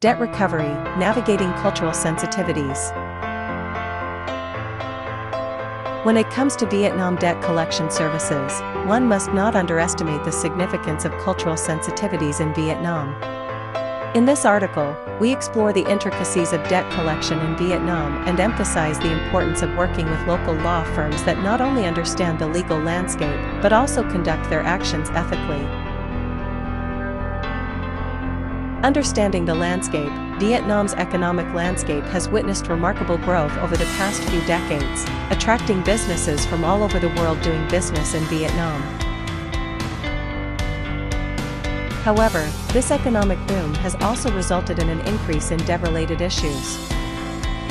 Debt recovery, navigating cultural sensitivities. When it comes to Vietnam debt collection services, one must not underestimate the significance of cultural sensitivities in Vietnam. In this article, we explore the intricacies of debt collection in Vietnam and emphasize the importance of working with local law firms that not only understand the legal landscape, but also conduct their actions ethically. Understanding the landscape, Vietnam's economic landscape has witnessed remarkable growth over the past few decades, attracting businesses from all over the world doing business in Vietnam. However, this economic boom has also resulted in an increase in debt-related issues.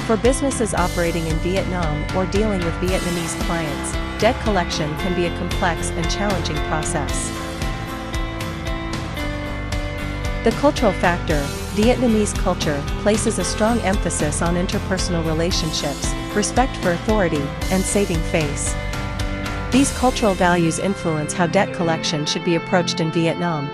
For businesses operating in Vietnam or dealing with Vietnamese clients, debt collection can be a complex and challenging process. The cultural factor, Vietnamese culture, places a strong emphasis on interpersonal relationships, respect for authority, and saving face. These cultural values influence how debt collection should be approached in Vietnam.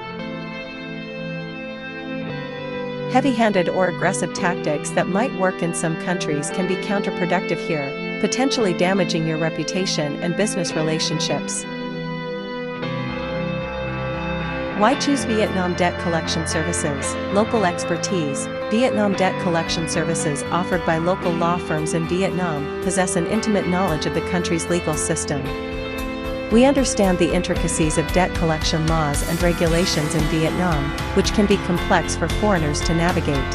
Heavy-handed or aggressive tactics that might work in some countries can be counterproductive here, potentially damaging your reputation and business relationships. Why choose Vietnam debt collection services? Local expertise. Vietnam debt collection services offered by local law firms in Vietnam possess an intimate knowledge of the country's legal system. We understand the intricacies of debt collection laws and regulations in Vietnam, which can be complex for foreigners to navigate.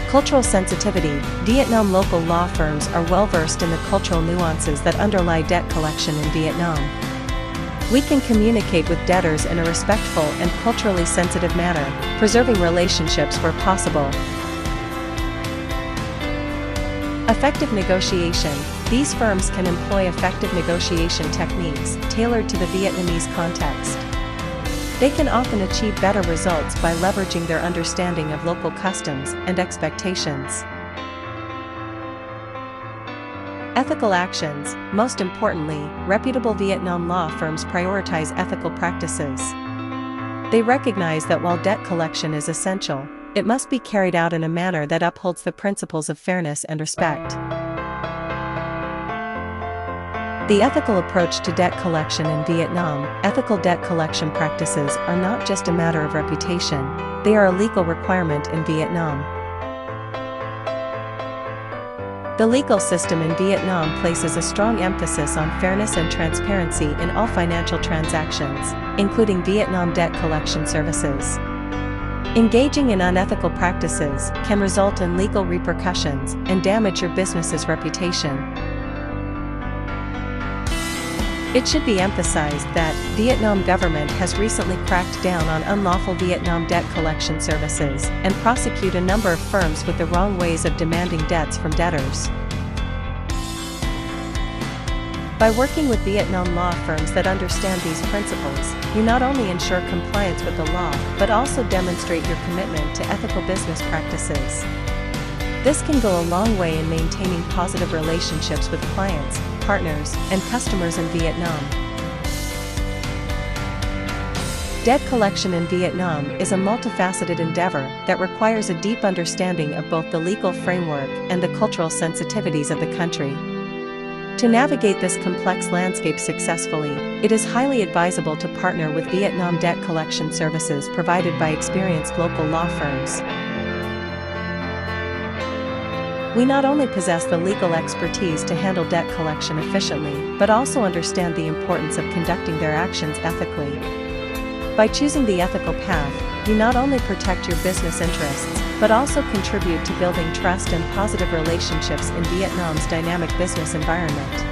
Cultural sensitivity. Vietnam local law firms are well versed in the cultural nuances that underlie debt collection in Vietnam. We can communicate with debtors in a respectful and culturally sensitive manner, preserving relationships where possible. Effective negotiation. These firms can employ effective negotiation techniques tailored to the Vietnamese context. They can often achieve better results by leveraging their understanding of local customs and expectations. Ethical actions. Most importantly, reputable Vietnam law firms prioritize ethical practices. They recognize that while debt collection is essential, it must be carried out in a manner that upholds the principles of fairness and respect. The ethical approach to debt collection in Vietnam. Ethical debt collection practices are not just a matter of reputation, they are a legal requirement in Vietnam. The legal system in Vietnam places a strong emphasis on fairness and transparency in all financial transactions, including Vietnam debt collection services. Engaging in unethical practices can result in legal repercussions and damage your business's reputation. It should be emphasized that Vietnam government has recently cracked down on unlawful Vietnam debt collection services and prosecute a number of firms with the wrong ways of demanding debts from debtors. By working with Vietnam law firms that understand these principles, you not only ensure compliance with the law, but also demonstrate your commitment to ethical business practices. This can go a long way in maintaining positive relationships with clients, partners, and customers in Vietnam. Debt collection in Vietnam is a multifaceted endeavor that requires a deep understanding of both the legal framework and the cultural sensitivities of the country. To navigate this complex landscape successfully, it is highly advisable to partner with Vietnam debt collection services provided by experienced local law firms. We not only possess the legal expertise to handle debt collection efficiently, but also understand the importance of conducting their actions ethically. By choosing the ethical path, you not only protect your business interests, but also contribute to building trust and positive relationships in Vietnam's dynamic business environment.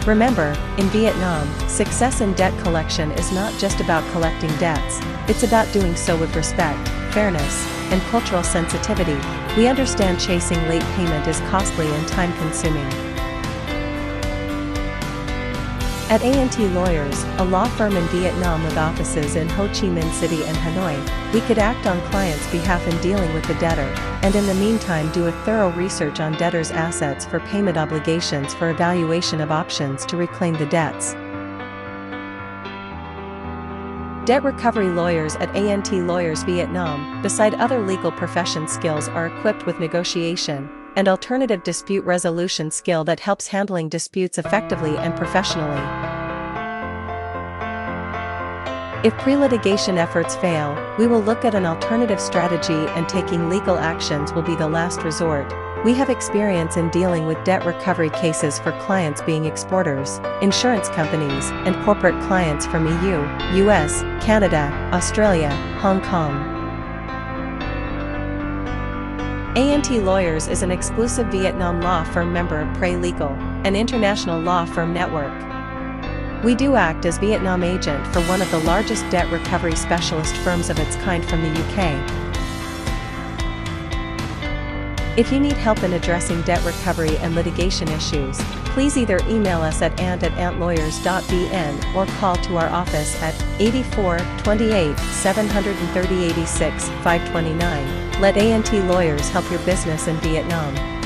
Remember, in Vietnam, success in debt collection is not just about collecting debts, it's about doing so with respect, fairness, and cultural sensitivity. We understand chasing late payment is costly and time-consuming. At A&T Lawyers, a law firm in Vietnam with offices in Ho Chi Minh City and Hanoi, we could act on clients' behalf in dealing with the debtor, and in the meantime do a thorough research on debtors' assets for payment obligations for evaluation of options to reclaim the debts. Debt recovery lawyers at ANT Lawyers Vietnam, beside other legal profession skills, are equipped with negotiation and alternative dispute resolution skill that helps handling disputes effectively and professionally. If pre-litigation efforts fail, we will look at an alternative strategy, and taking legal actions will be the last resort. We have experience in dealing with debt recovery cases for clients being exporters, insurance companies, and corporate clients from EU, US, Canada, Australia, Hong Kong. ANT Lawyers is an exclusive Vietnam law firm member of Prey Legal, an international law firm network. We do act as Vietnam agent for one of the largest debt recovery specialist firms of its kind from the UK. If you need help in addressing debt recovery and litigation issues, please either email us at ant@antlawyers.vn or call to our office at 84 28 730 86 529. Let ANT Lawyers help your business in Vietnam.